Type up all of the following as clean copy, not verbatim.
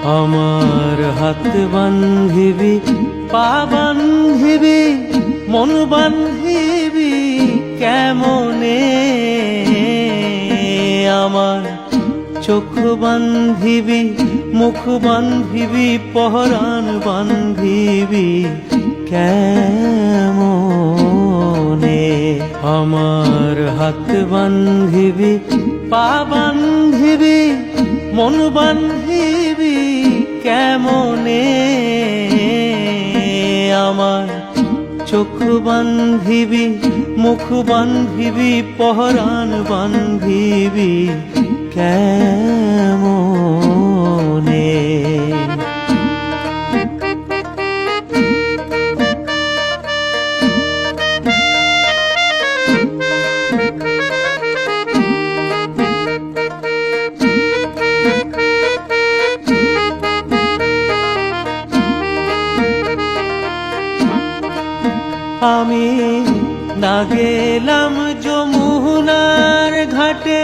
আমার হাত বান্ধিবি, পা বান্ধিবি, মন বান্ধিবি কেমনে? আমার চোখ বান্ধিবি, মুখ বান্ধিবি, পহরান বান্ধিবি কেমনে? আমার হাত বান্ধিবি, পা বান্ধিবি, মন বান্ধিবি কেমনে? আমার চোখ বান্ধিবি, মুখ বান্ধিবি, পহরান বান্ধিবি কেমনে? আমি না গেলাম যমুনার ঘাটে,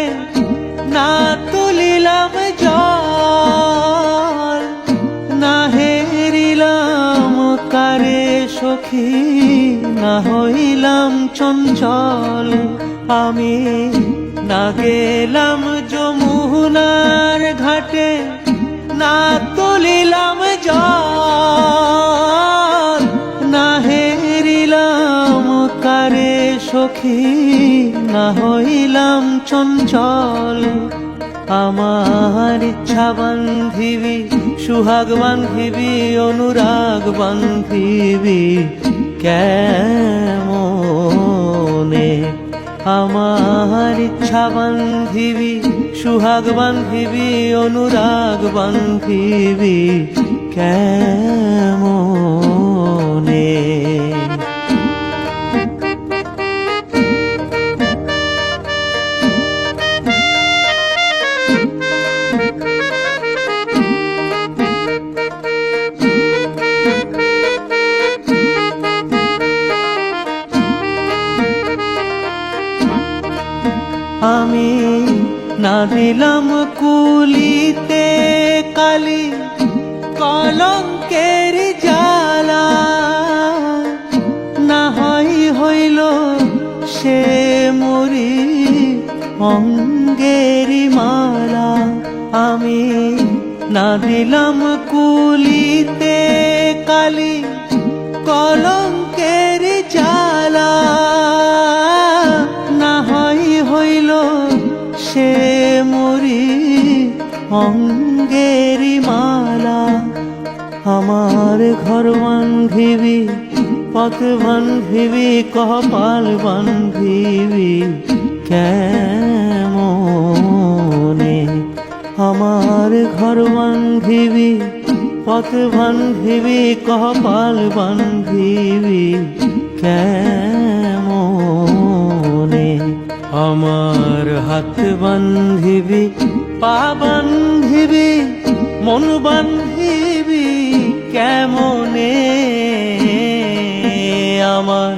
না তুলিলাম জল, না হেরিলাম কারে সখী, না হইলাম চঞ্চল। আমি না গেলাম যমুনার ঘাটে, না তুলিলাম জল, না হেরিলাম কারে সখী, না হইলাম চঞ্চল। আমার ইচ্ছা বান্ধিবি, সুহাগ বান্ধিবি, অনুরাগ বান্ধিবি কেমনে? আমার ইচ্ছা বান্ধিবি, সুহাগ বান্ধিবি, অনুরাগ বান্ধিবি কেমনে? আমি না দিলাম কুলিতে কালি, কলঙ্কের জ্বালা, না হইল সে মরি অঙ্গেরি মালা। আমি না দিলাম কুলিতে কালি, কলঙ্কের জ্বালা, না হইল সে মরি অঙ্গেরি মালা। আমার ঘর বান্ধিবি, পথ বান্ধিবি, কপাল বান্ধিবি কেমনে? আমার ঘর বান্ধিবি, পথ বান্ধিবি, কপাল বান্ধিবি কেমনে? আমার হাত বান্ধিবি, পা বান্ধিবি, মন বান্ধিবি কেমনে? আমার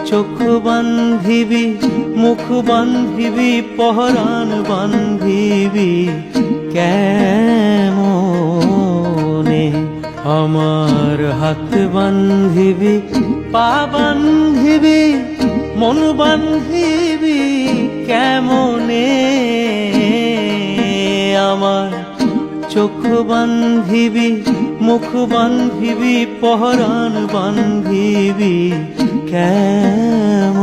চোখ বান্ধিবি, মুখ বান্ধিবি, পহরান বান্ধিবি কেমনে? আমার হাত বান্ধিবি, পা বান্ধিবি, মন বান্ধিবি কেমনে? আমার চোখ বান্ধিবি, মুখ বান্ধিবি, পহরান বান্ধিবি কেমনে?